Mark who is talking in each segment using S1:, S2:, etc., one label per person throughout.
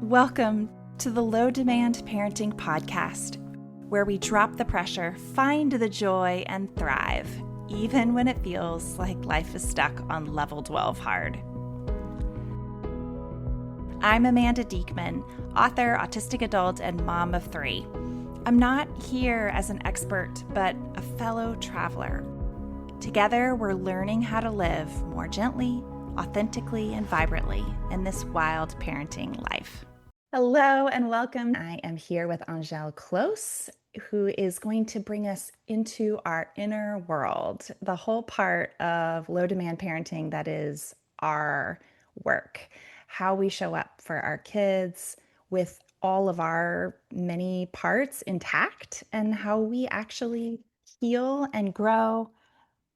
S1: Welcome to the Low Demand Parenting Podcast, where we drop the pressure, find the joy, and thrive, even when it feels like life is stuck on level 12 hard. I'm Amanda Diekman, author, autistic adult, and mom of 3. I'm not here as an expert, but a fellow traveler. Together, we're learning how to live more gently, authentically, and vibrantly in this wild parenting life. Hello and welcome. I am here with Angele Close, who is going to bring us into our inner world, the whole part of low demand parenting that is our work, how we show up for our kids with all of our many parts intact, and how we actually heal and grow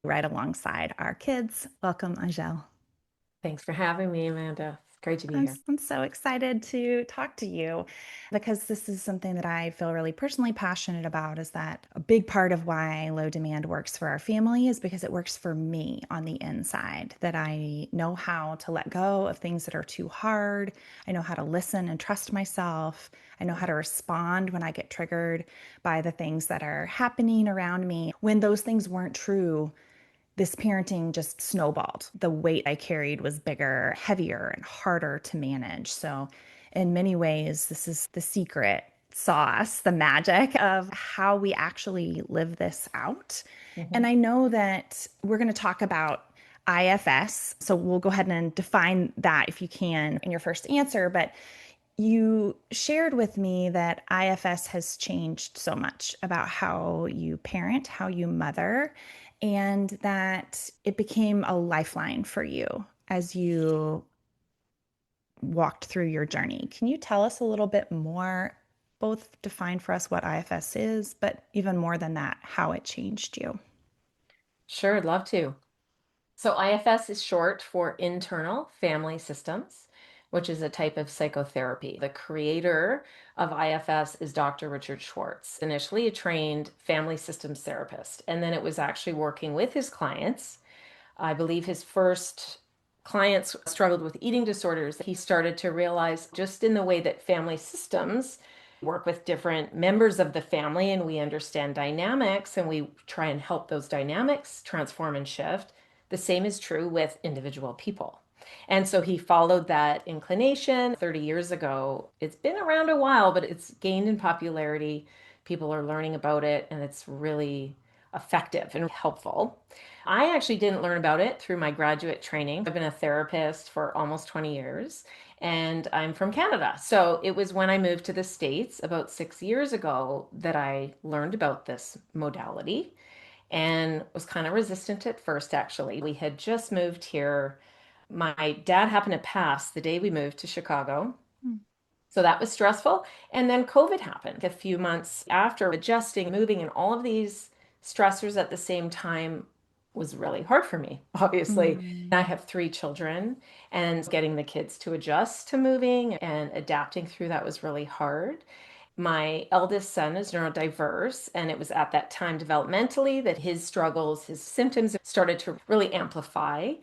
S1: right alongside our kids. Welcome, Angele.
S2: Thanks for having me, Amanda. It's great to be here.
S1: I'm so excited to talk to you because this is something that I feel really personally passionate about, is that a big part of why low demand works for our family is because it works for me on the inside, that I know how to let go of things that are too hard. I know how to listen and trust myself. I know how to respond when I get triggered by the things that are happening around me. When those things weren't true, this parenting just snowballed. The weight I carried was bigger, heavier, and harder to manage. So, in many ways, this is the secret sauce, the magic of how we actually live this out. And I know that we're going to talk about IFS. So, we'll go ahead and define that if you can in your first answer. But you shared with me that IFS has changed so much about how you parent, how you mother, and that it became a lifeline for you as you walked through your journey. Can you tell us a little bit more, both define for us what IFS is, but even more than that, how it changed you?
S2: Sure, I'd love to. So, IFS is short for internal family systems, which is a type of psychotherapy. The creator of IFS is Dr. Richard Schwartz, initially a trained family systems therapist. And then it was actually working with his clients. I believe his first clients struggled with eating disorders. He started to realize just in the way that family systems work with different members of the family and we understand dynamics and we try and help those dynamics transform and shift. The same is true with individual people. And so he followed that inclination 30 years ago. It's been around a while, but it's gained in popularity. People are learning about it, and it's really effective and helpful. I actually didn't learn about it through my graduate training. I've been a therapist for almost 20 years, and I'm from Canada. So it was when I moved to the States about 6 years ago that I learned about this modality and was kind of resistant at first, actually. We had just moved here. My dad happened to pass the day we moved to Chicago.
S1: Hmm.
S2: So that was stressful. And then COVID happened a few months after. Adjusting, moving, and all of these stressors at the same time was really hard for me, obviously.
S1: Mm.
S2: I have 3 children, and getting the kids to adjust to moving and adapting through that was really hard. My eldest son is neurodiverse, and it was at that time developmentally that his struggles, his symptoms started to really amplify.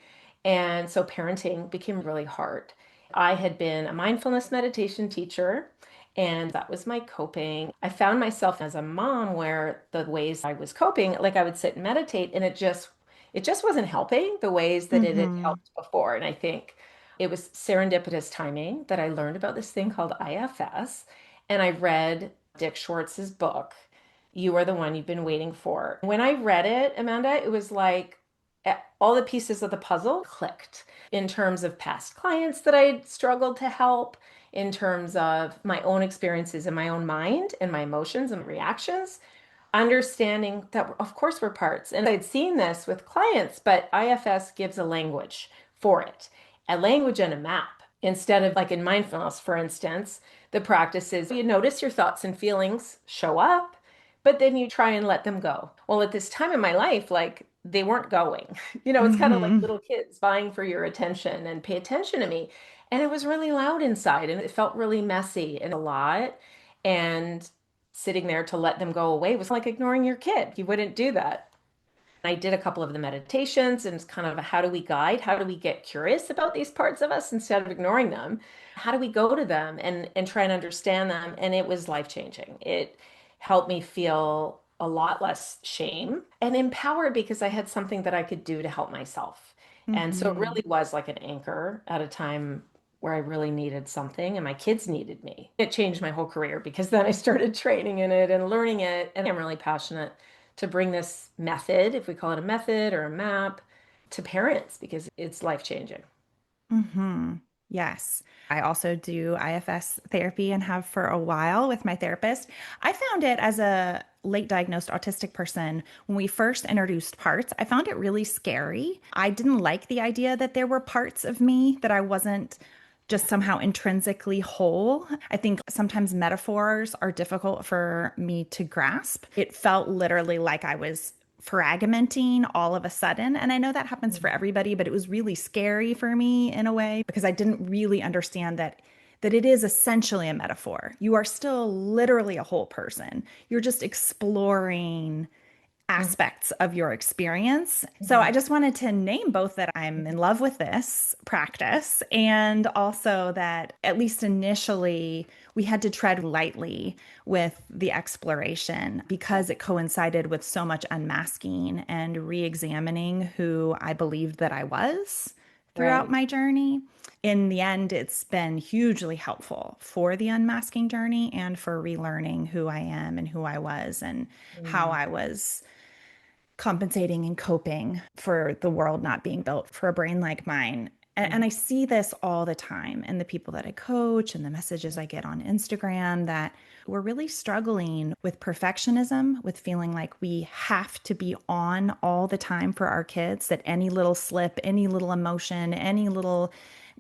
S2: And so parenting became really hard. I had been a mindfulness meditation teacher, and that was my coping. I found myself as a mom where the ways I was coping, like I would sit and meditate, and it just wasn't helping the ways that it had
S1: Mm-hmm.
S2: helped before. And I think it was serendipitous timing that I learned about this thing called IFS. And I read Dick Schwartz's book, You Are the One You've Been Waiting For. When I read it, Amanda, it was like all the pieces of the puzzle clicked in terms of past clients that I'd struggled to help, in terms of my own experiences in my own mind and my emotions and reactions, understanding that, of course, we're parts. And I'd seen this with clients, but IFS gives a language for it, a language and a map. Instead of like in mindfulness, for instance, the practice is you notice your thoughts and feelings show up, but then you try and let them go. Well, at this time in my life, like they weren't going. It's kind of like
S1: Mm-hmm.
S2: little kids vying for your attention and pay attention to me. And it was really loud inside and it felt really messy and a lot. And sitting there to let them go away was like ignoring your kid. You wouldn't do that. I did a couple of the meditations and it's kind of a how do we guide? How do we get curious about these parts of us instead of ignoring them? How do we go to them and try and understand them? And it was life-changing. It helped me feel a lot less shame and empowered because I had something that I could do to help myself. And so it
S1: Hmm.
S2: really was like an anchor at a time where I really needed something and my kids needed me. It changed my whole career because then I started training in it and learning it. And I'm really passionate to bring this method, if we call it a method or a map, to parents because it's life changing.
S1: Hmm. Yes. I also do IFS therapy and have for a while with my therapist. I found it as a late diagnosed autistic person when we first introduced parts. I found it really scary. I didn't like the idea that there were parts of me that I wasn't just somehow intrinsically whole. I think sometimes metaphors are difficult for me to grasp. It felt literally like I was fragmenting all of a sudden. And I know that happens for everybody, but it was really scary for me in a way because I didn't really understand that it is essentially a metaphor. You are still literally a whole person. You're just exploring aspects of your experience. So I
S2: Mhm.
S1: just wanted to name both that I'm in love with this practice and also that at least initially we had to tread lightly with the exploration because it coincided with so much unmasking and re-examining who I believed that I was throughout
S2: Right.
S1: my journey. In the end, it's been hugely helpful for the unmasking journey and for relearning who I am and who I was and how
S2: Mm.
S1: I was compensating and coping for the world not being built for a brain like mine. And I see this all the time in the people that I coach and the messages I get on Instagram that we're really struggling with perfectionism, with feeling like we have to be on all the time for our kids, that any little slip, any little emotion, any little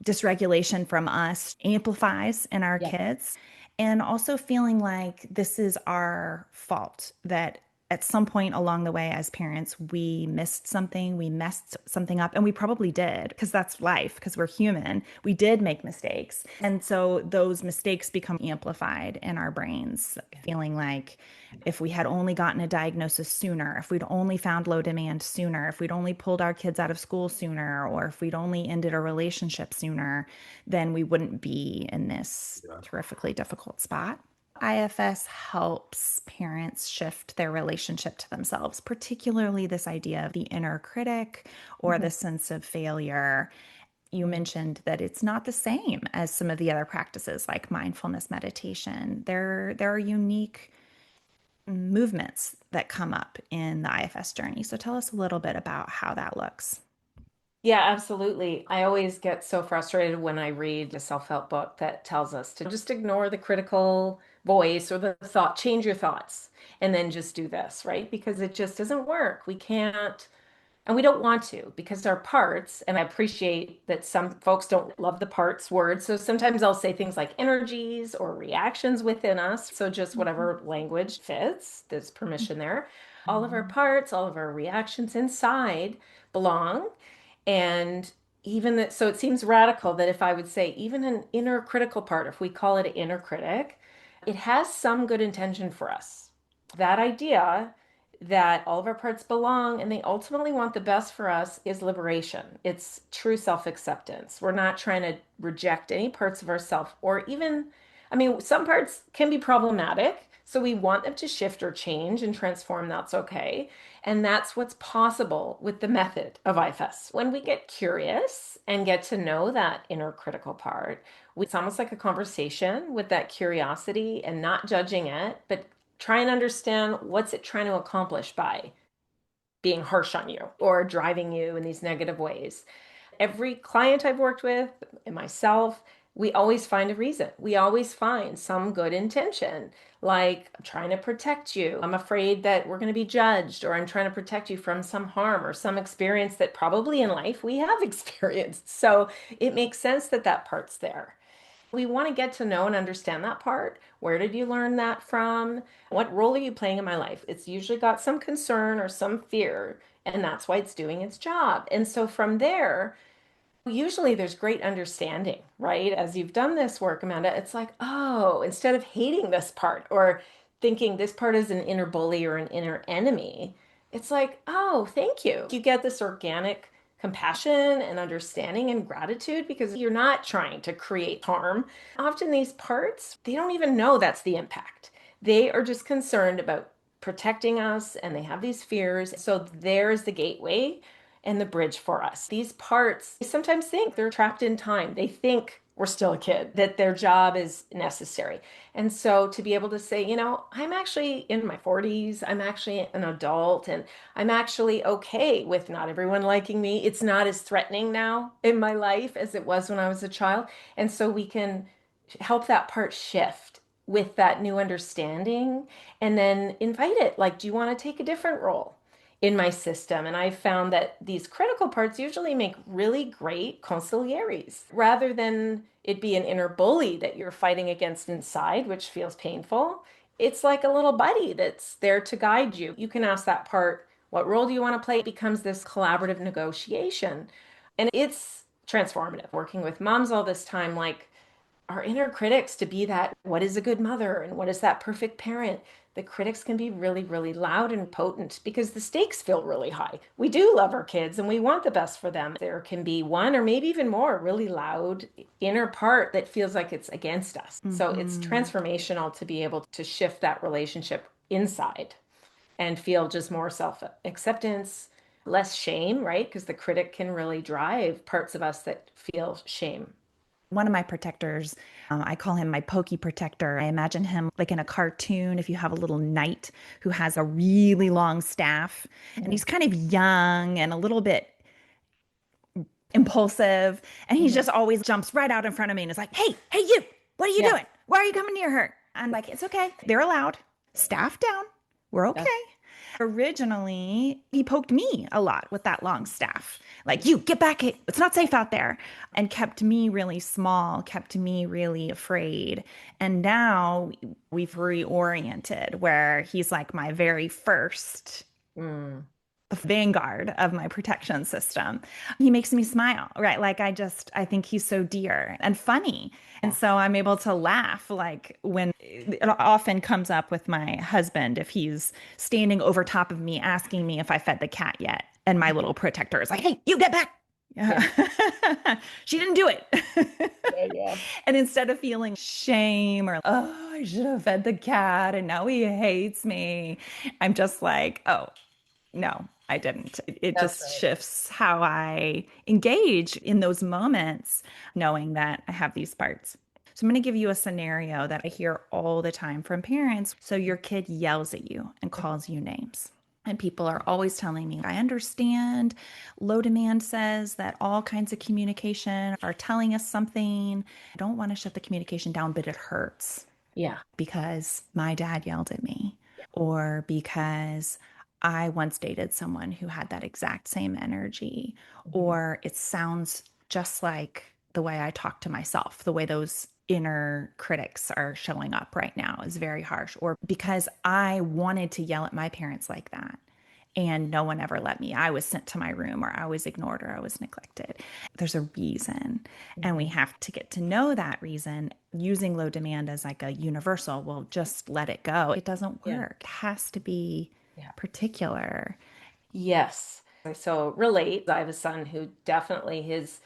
S1: dysregulation from us amplifies in our
S2: Yeah.
S1: kids. And also feeling like this is our fault, that at some point along the way as parents, we missed something, we messed something up, and we probably did because that's life, because we're human. We did make mistakes. And so those mistakes become amplified in our brains, feeling like if we had only gotten a diagnosis sooner, if we'd only found low demand sooner, if we'd only pulled our kids out of school sooner, or if we'd only ended a relationship sooner, then we wouldn't be in this terrifically difficult spot. IFS helps parents shift their relationship to themselves, particularly this idea of the inner critic or
S2: Mhm.
S1: the sense of failure. You mentioned that it's not the same as some of the other practices like mindfulness meditation. There are unique movements that come up in the IFS journey. So tell us a little bit about how that looks.
S2: Yeah, absolutely. I always get so frustrated when I read a self-help book that tells us to just ignore the critical voice or the thought, change your thoughts, and then just do this, right? Because it just doesn't work. We can't. And we don't want to because our parts, and I appreciate that some folks don't love the parts word. So sometimes I'll say things like energies or reactions within us. So just
S1: Mhm.
S2: whatever language fits, there's permission there. All of our parts, all of our reactions inside belong. And even that, so it seems radical that if I would say even an inner critical part, if we call it an inner critic, it has some good intention for us. That idea that all of our parts belong and they ultimately want the best for us is liberation. It's true self-acceptance. We're not trying to reject any parts of ourself or even, I mean, some parts can be problematic. So we want them to shift or change and transform. That's okay. And that's what's possible with the method of IFS. When we get curious and get to know that inner critical part, it's almost like a conversation with that curiosity and not judging it, but try and understand what's it trying to accomplish by being harsh on you or driving you in these negative ways. Every client I've worked with and myself, we always find a reason. We always find some good intention, like I'm trying to protect you. I'm afraid that we're going to be judged, or I'm trying to protect you from some harm or some experience that probably in life we have experienced. So it makes sense that that part's there. We want to get to know and understand that part. Where did you learn that from? What role are you playing in my life? It's usually got some concern or some fear, and that's why it's doing its job. And so from there, usually there's great understanding, right? As you've done this work, Amanda, it's like, oh, instead of hating this part or thinking this part is an inner bully or an inner enemy, it's like, oh, thank you. You get this organic compassion and understanding and gratitude because you're not trying to create harm. Often these parts, they don't even know that's the impact. They are just concerned about protecting us and they have these fears. So there's the gateway and the bridge for us. These parts they sometimes think they're trapped in time. They think we're still a kid, that their job is necessary. And so to be able to say, I'm actually in my 40s, I'm actually an adult, and I'm actually okay with not everyone liking me. It's not as threatening now in my life as it was when I was a child. And so we can help that part shift with that new understanding and then invite it. Like, do you want to take a different role in my system? And I found that these critical parts usually make really great consiglieres rather than it be an inner bully that you're fighting against inside, which feels painful. It's like a little buddy that's there to guide you. You can ask that part, what role do you want to play? It becomes this collaborative negotiation. And it's transformative. Working with moms all this time, like our inner critics to be that, what is a good mother and what is that perfect parent? The critics can be really, really loud and potent because the stakes feel really high. We do love our kids and we want the best for them. There can be one or maybe even more really loud inner part that feels like it's against us. So it's
S1: Hmm.
S2: transformational to be able to shift that relationship inside and feel just more self acceptance, less shame, right? Because the critic can really drive parts of us that feel shame.
S1: One of my protectors, I call him my pokey protector. I imagine him like in a cartoon, if you have a little knight who has a really long staff and
S2: Mhm.
S1: he's kind of young and a little bit impulsive. And he
S2: Mhm.
S1: just always jumps right out in front of me and is like, hey, you, what are you
S2: Yeah,
S1: doing? Why are you coming near her? I'm like, it's okay. They're allowed. Staff down. We're okay.
S2: that's
S1: Originally, he poked me a lot with that long staff. Like, you get back. It's not safe out there. And kept me really small, kept me really afraid. And now we've reoriented where he's like my very first
S2: mm,
S1: the vanguard of my protection system. He makes me smile, right? Like I think he's so dear and funny. And
S2: yeah.
S1: so I'm able to laugh like when it often comes up with my husband if he's standing over top of me asking me if I fed the cat yet. And my little protector is like, hey, you get back.
S2: Yeah.
S1: She didn't do it.
S2: Yeah, yeah.
S1: And instead of feeling shame or, oh, I should have fed the cat and now he hates me, I'm just like, oh, no, I didn't. It
S2: That's
S1: just
S2: right.
S1: shifts how I engage in those moments, knowing that I have these parts. So I'm going to give you a scenario that I hear all the time from parents. So your kid yells at you and calls you names. And people are always telling me, I understand. Low demand says that all kinds of communication are telling us something. I don't want to shut the communication down, but it hurts
S2: Yeah.
S1: because my dad yelled at me or because I once dated someone who had that exact same energy,
S2: Mhm.
S1: or it sounds just like the way I talk to myself, the way those inner critics are showing up right now is very harsh, or because I wanted to yell at my parents like that and no one ever let me. I was sent to my room or I was ignored or I was neglected. There's a reason. And we
S2: Mhm.
S1: have to get to know that reason. Using low demand as like a universal, well, just let it go. It doesn't
S2: Yeah.
S1: work. It has to be
S2: Yeah.
S1: particular.
S2: Yes. So relate. I have a son who definitely his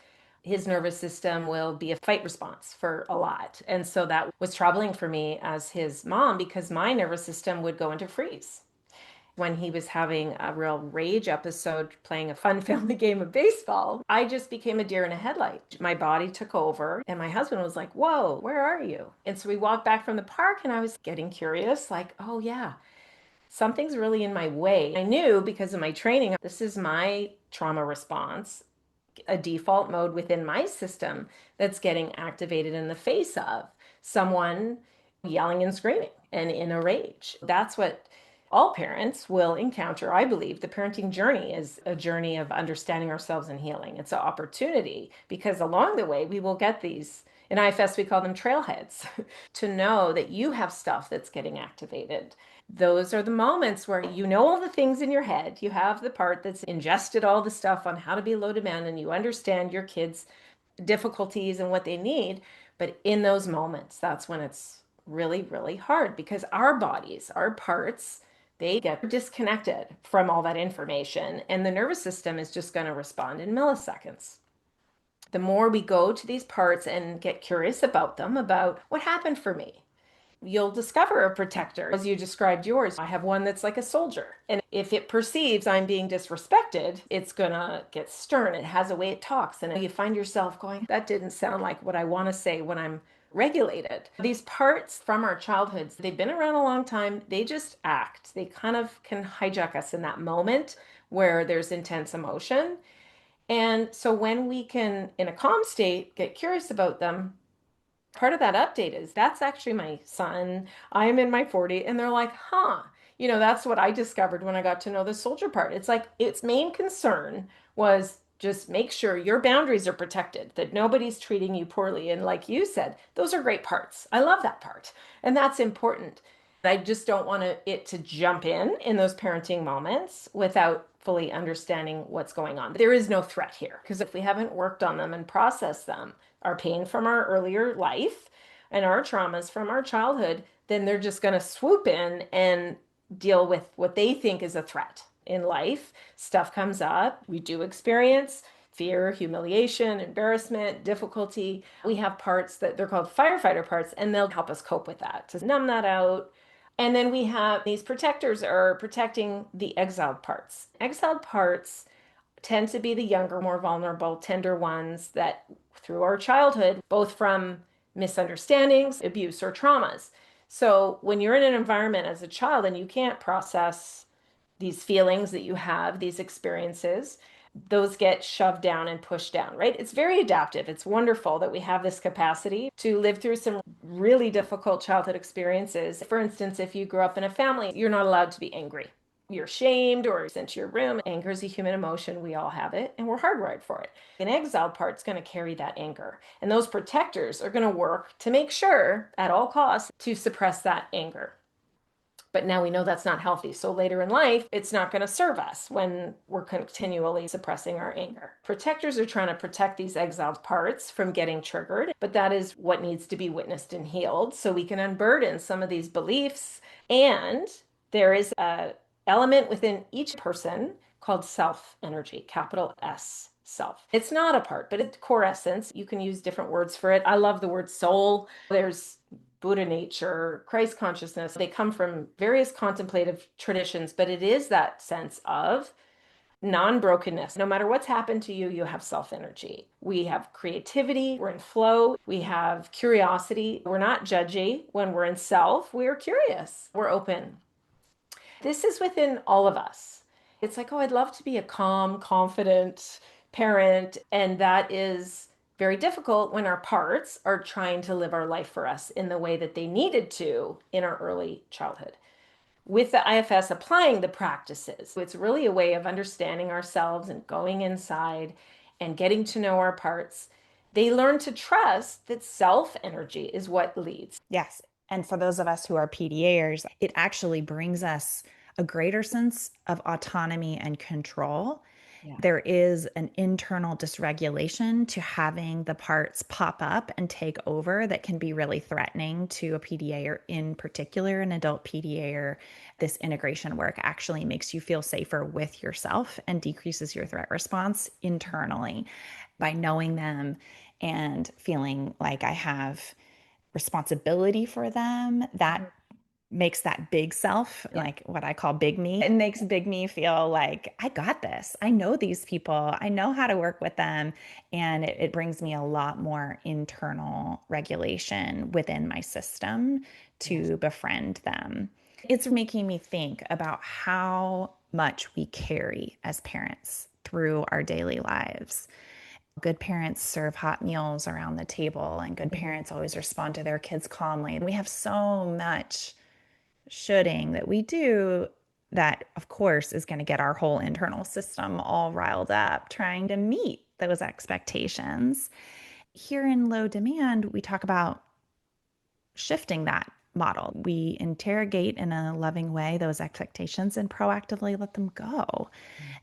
S2: nervous system will be a fight response for a lot. And so that was troubling for me as his mom because my nervous system would go into freeze. When he was having a real rage episode playing a fun family game of baseball, I just became a deer in a headlight. My body took over, and my husband was like, whoa, where are you? And so we walked back from the park, and I was getting curious, like, oh, yeah, something's really in my way. I knew because of my training, this is my trauma response, a default mode within my system that's getting activated in the face of someone yelling and screaming and in a rage. That's what all parents will encounter. I believe the parenting journey is a journey of understanding ourselves and healing. It's an opportunity because along the way, we will get these. In IFS, we call them trailheads to know that you have stuff that's getting activated. Those are the moments where you know all the things in your head. You have the part that's ingested all the stuff on how to be low demand and you understand your kids' difficulties and what they need. But in those moments, that's when it's really, really hard because our bodies, our parts, They get disconnected from all that information, and the nervous system is just going to respond in milliseconds. The more we go to these parts and get curious about them, about what happened for me, you'll discover a protector. As you described yours, I have one that's like a soldier. And if it perceives I'm being disrespected, it's going to get stern. It has a way it talks. And you find yourself going, that didn't sound like what I want to say when I'm regulated. These parts from our childhoods, they've been around a long time. They just act. They kind of can hijack us in that moment where there's intense emotion. And so when we can, in a calm state, get curious about them, part of that update is that's actually my son. I'm in my 40s, and they're like, huh. That's what I discovered when I got to know the soldier part. It's like its main concern was just make sure your boundaries are protected, that nobody's treating you poorly. And like you said, those are great parts. I love that part. And that's important. I just don't want it to jump in those parenting moments without fully understanding what's going on. There is no threat here because if we haven't worked on them and processed them, our pain from our earlier life and our traumas from our childhood, then they're just going to swoop in and deal with what they think is a threat in life. Stuff comes up. We do experience fear, humiliation, embarrassment, difficulty. We have parts that they're called firefighter parts, and they'll help us cope with that to numb that out. And then we have these protectors are protecting the exiled parts. Exiled parts tend to be the younger, more vulnerable, tender ones that through our childhood, both from misunderstandings, abuse, or traumas. So when you're in an environment as a child and you can't process these feelings that you have, these experiences, those get shoved down and pushed down, right? It's very adaptive. It's wonderful that we have this capacity to live through some really difficult childhood experiences. For instance, if you grew up in a family, you're not allowed to be angry. You're shamed or sent to your room. Anger is a human emotion. We all have it, and we're hardwired for it. An exiled part's going to carry that anger. And those protectors are going to work to make sure, at all costs, to suppress that anger. But now we know that's not healthy. So later in life, it's not going to serve us when we're continually suppressing our anger. Protectors are trying to protect these exiled parts from getting triggered, but that is what needs to be witnessed and healed so we can unburden some of these beliefs. And there is a element within each person called self energy, capital S. Self. It's not a part, but it's core essence. You can use different words for it. I love the word soul. There's Buddha nature, Christ consciousness. They come from various contemplative traditions, but it is that sense of non-brokenness. No matter what's happened to you, you have self-energy. We have creativity, we're in flow, we have curiosity. We're not judgy when we're in self, we're curious, we're open. This is within all of us. It's like, oh, I'd love to be a calm, confident parent, and that is very difficult when our parts are trying to live our life for us in the way that they needed to in our early childhood. With the IFS applying the practices, it's really a way of understanding ourselves and going inside and getting to know our parts. They learn to trust that self energy is what leads.
S1: Yes. And for those of us who are PDAers, it actually brings us a greater sense of autonomy and control.
S2: Yeah.
S1: There is an internal dysregulation to having the parts pop up and take over that can be really threatening to a PDA, or in particular an adult PDA. This integration work actually makes you feel safer with yourself and decreases your threat response internally by knowing them and feeling like I have responsibility for them. That makes that big self,
S2: Yeah.
S1: like what I call big me. It makes big me feel like I got this. I know these people. I know how to work with them. And it brings me a lot more internal regulation within my system
S2: Yes.
S1: to befriend them. It's making me think about how much we carry as parents through our daily lives. Good parents serve hot meals around the table, and good
S2: Mhm.
S1: parents always respond to their kids calmly. And we have so much shoulding that we do that, of course, is going to get our whole internal system all riled up trying to meet those expectations. Here in low demand, we talk about shifting that model. We interrogate in a loving way those expectations and proactively let them go.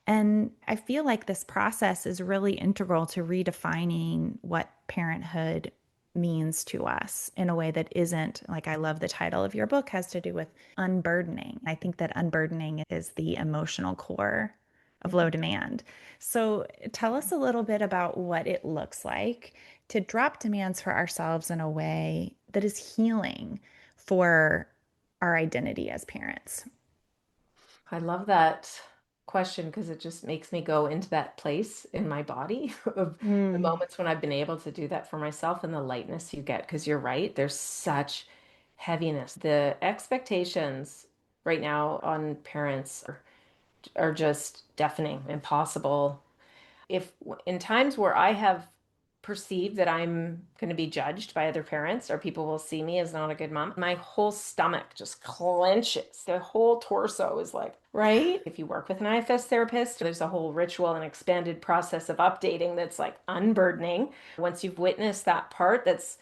S1: And I feel like this process is really integral to redefining what parenthood means to us in a way that isn't like, I love the title of your book, has to do with unburdening. I think that unburdening is the emotional core of low
S2: Mhm.
S1: demand. So tell us a little bit about what it looks like to drop demands for ourselves in a way that is healing for our identity as parents.
S2: I love that question because it just makes me go into that place in my body of the
S1: Mm.
S2: moments when I've been able to do that for myself and the lightness you get. Because you're right, there's such heaviness. The expectations right now on parents are just deafening, impossible. If in times where I have perceived that I'm going to be judged by other parents or people will see me as not a good mom, my whole stomach just clenches. The whole torso is like, right? If you work with an IFS therapist, there's a whole ritual and expanded process of updating that's like unburdening. Once you've witnessed that part that's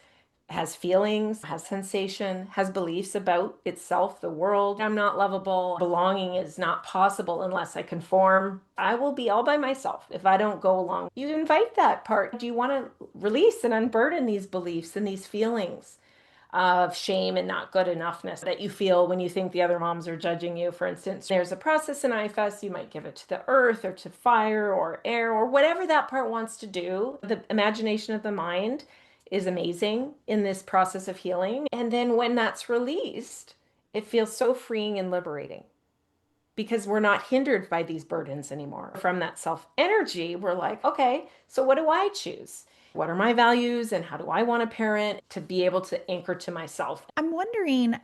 S2: has feelings, has sensation, has beliefs about itself, the world. I'm not lovable. Belonging is not possible unless I conform. I will be all by myself if I don't go along. You invite that part. Do you want to release and unburden these beliefs and these feelings of shame and not good enoughness that you feel when you think the other moms are judging you? For instance, there's a process in IFS, you might give it to the earth or to fire or air or whatever that part wants to do. The imagination of the mind is amazing in this process of healing. And then when that's released, it feels so freeing and liberating because we're not hindered by these burdens anymore. From that self energy, we're like, okay, so what do I choose? What are my values and how do I want to parent to be able to anchor to myself?
S1: I'm wondering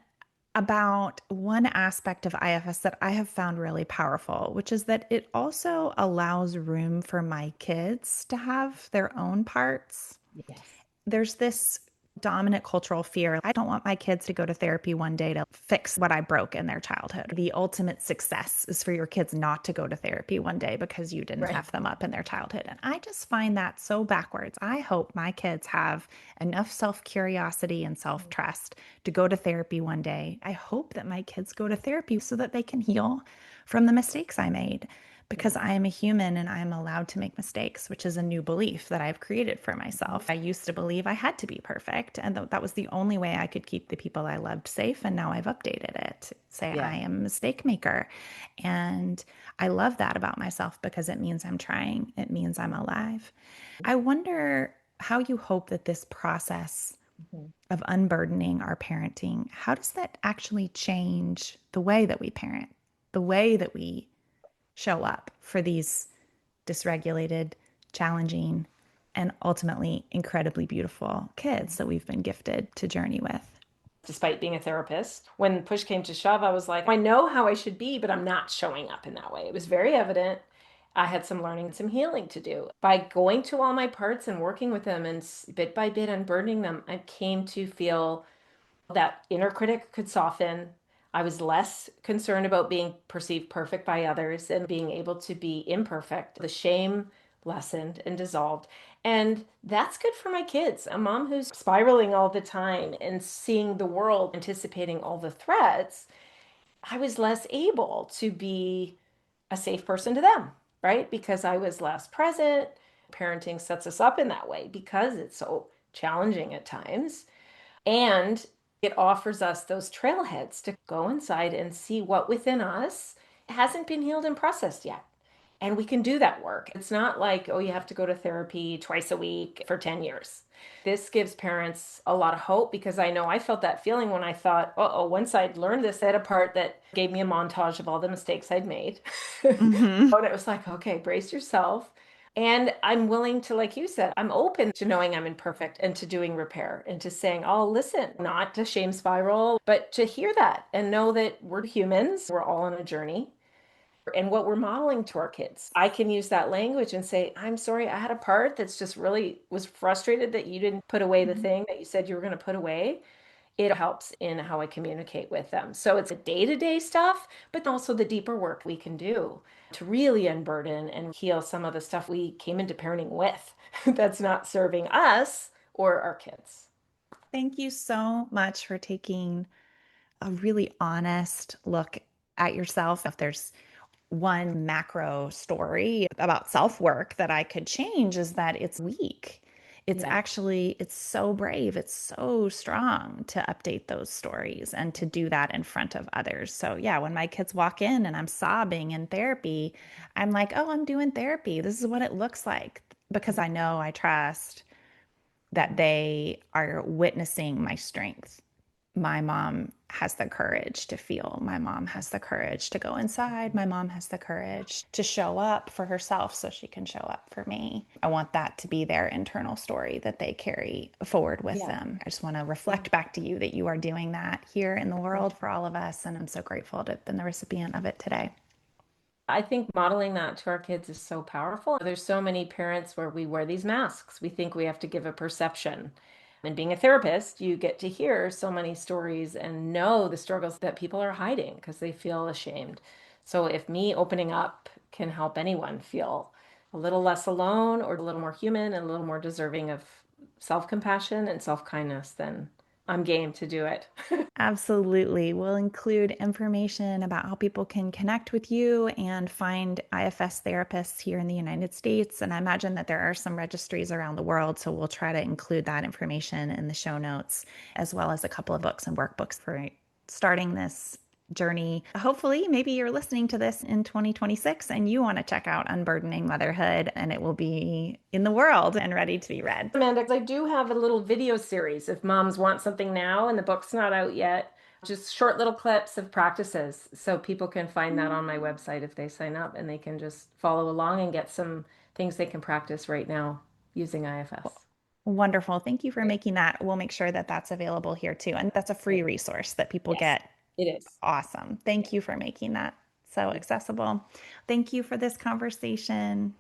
S1: about one aspect of IFS that I have found really powerful, which is that it also allows room for my kids to have their own parts.
S2: Yes.
S1: There's this dominant cultural fear. I don't want my kids to go to therapy one day to fix what I broke in their childhood. The ultimate success is for your kids not to go to therapy one day because you didn't
S2: Right.
S1: F them up in their childhood. And I just find that so backwards. I hope my kids have enough self curiosity and self trust to go to therapy one day. I hope that my kids go to therapy so that they can heal from the mistakes I made, because
S2: Yeah.
S1: I am a human and I'm allowed to make mistakes, which is a new belief that I've created for myself. I used to believe I had to be perfect, and that was the only way I could keep the people I loved safe. And now I've updated it. Say I
S2: Yeah.
S1: am a mistake maker. And I love that about myself because it means I'm trying, it means I'm alive. I wonder how you hope that this process
S2: Mhm.
S1: of unburdening our parenting, how does that actually change the way that we parent, the way that we show up for these dysregulated, challenging, and ultimately incredibly beautiful kids that we've been gifted to journey with?
S2: Despite being a therapist, when push came to shove, I was like, I know how I should be, but I'm not showing up in that way. It was very evident. I had some learning, some healing to do. By going to all my parts and working with them and bit by bit unburdening them, I came to feel that inner critic could soften. I was less concerned about being perceived perfect by others and being able to be imperfect. The shame lessened and dissolved. And that's good for my kids. A mom who's spiraling all the time and seeing the world, anticipating all the threats, I was less able to be a safe person to them, right? Because I was less present. Parenting sets us up in that way because it's so challenging at times. And it offers us those trailheads to go inside and see what within us hasn't been healed and processed yet. And we can do that work. It's not like, oh, you have to go to therapy twice a week for 10 years. This gives parents a lot of hope because I know I felt that feeling when I thought, oh, once I'd learned this, I had a part that gave me a montage of all the mistakes I'd made.
S1: Mm-hmm.
S2: And it was like, okay, brace yourself. And I'm willing to, like you said, I'm open to knowing I'm imperfect and to doing repair and to saying, oh, listen, not to shame spiral, but to hear that and know that we're humans, we're all on a journey and what we're modeling to our kids. I can use that language and say, I'm sorry, I had a part that's just really was frustrated that you didn't put away the thing that you said you were going to put away. It helps in how I communicate with them. So it's a day-to-day stuff, but also the deeper work we can do to really unburden and heal some of the stuff we came into parenting with that's not serving us or our kids.
S1: Thank you so much for taking a really honest look at yourself. If there's one macro story about self work that I could change, is that it's weak.
S2: Yeah.
S1: It's so brave. It's so strong to update those stories and to do that in front of others. So, yeah, when my kids walk in and I'm sobbing in therapy, I'm like, oh, I'm doing therapy. This is what it looks like because I know I trust that they are witnessing my strength. My mom has the courage to feel. My mom has the courage to go inside. My mom has the courage to show up for herself so she can show up for me. I want that to be their internal story that they carry forward with
S2: Yeah.
S1: them. I just want to
S2: Yeah.
S1: reflect back to you that you are doing that here in the world for all of us. And I'm so grateful to have been the recipient of it today.
S2: I think modeling that to our kids is so powerful. There's so many parents where we wear these masks. We think we have to give a perception. And being a therapist, you get to hear so many stories and know the struggles that people are hiding because they feel ashamed. So if me opening up can help anyone feel a little less alone or a little more human and a little more deserving of self-compassion and self-kindness, then I'm game to do it.
S1: Absolutely. We'll include information about how people can connect with you and find IFS therapists here in the United States. And I imagine that there are some registries around the world. So we'll try to include that information in the show notes, as well as a couple of books and workbooks for starting this journey. Hopefully, maybe you're listening to this in 2026 and you want to check out Unburdening Motherhood, and it will be in the world and ready to be read.
S2: Amanda, I do have a little video series if moms want something now and the book's not out yet. Just short little clips of practices so people can find that on my website if they sign up and they can just follow along and get some things they can practice right now using IFS.
S1: Wonderful. Thank you for
S2: Great.
S1: making that. We'll make sure that that's available here too. And that's a free
S2: Great.
S1: resource that people
S2: Yes,
S1: get.
S2: it is.
S1: Awesome.
S2: Yeah.
S1: Thank you for making that so accessible. Thank you for this conversation.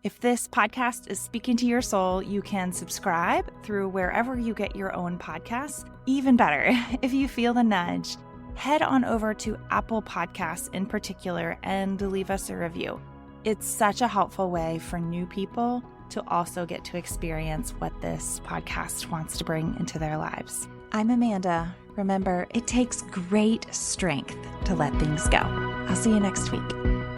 S1: If this podcast is speaking to your soul, you can subscribe through wherever you get your own podcasts. Even better, if you feel the nudge, head on over to Apple Podcasts in particular and leave us a review. It's such a helpful way for new people to also get to experience what this podcast wants to bring into their lives. I'm Amanda. Remember, it takes great strength to let things go. I'll see you next week.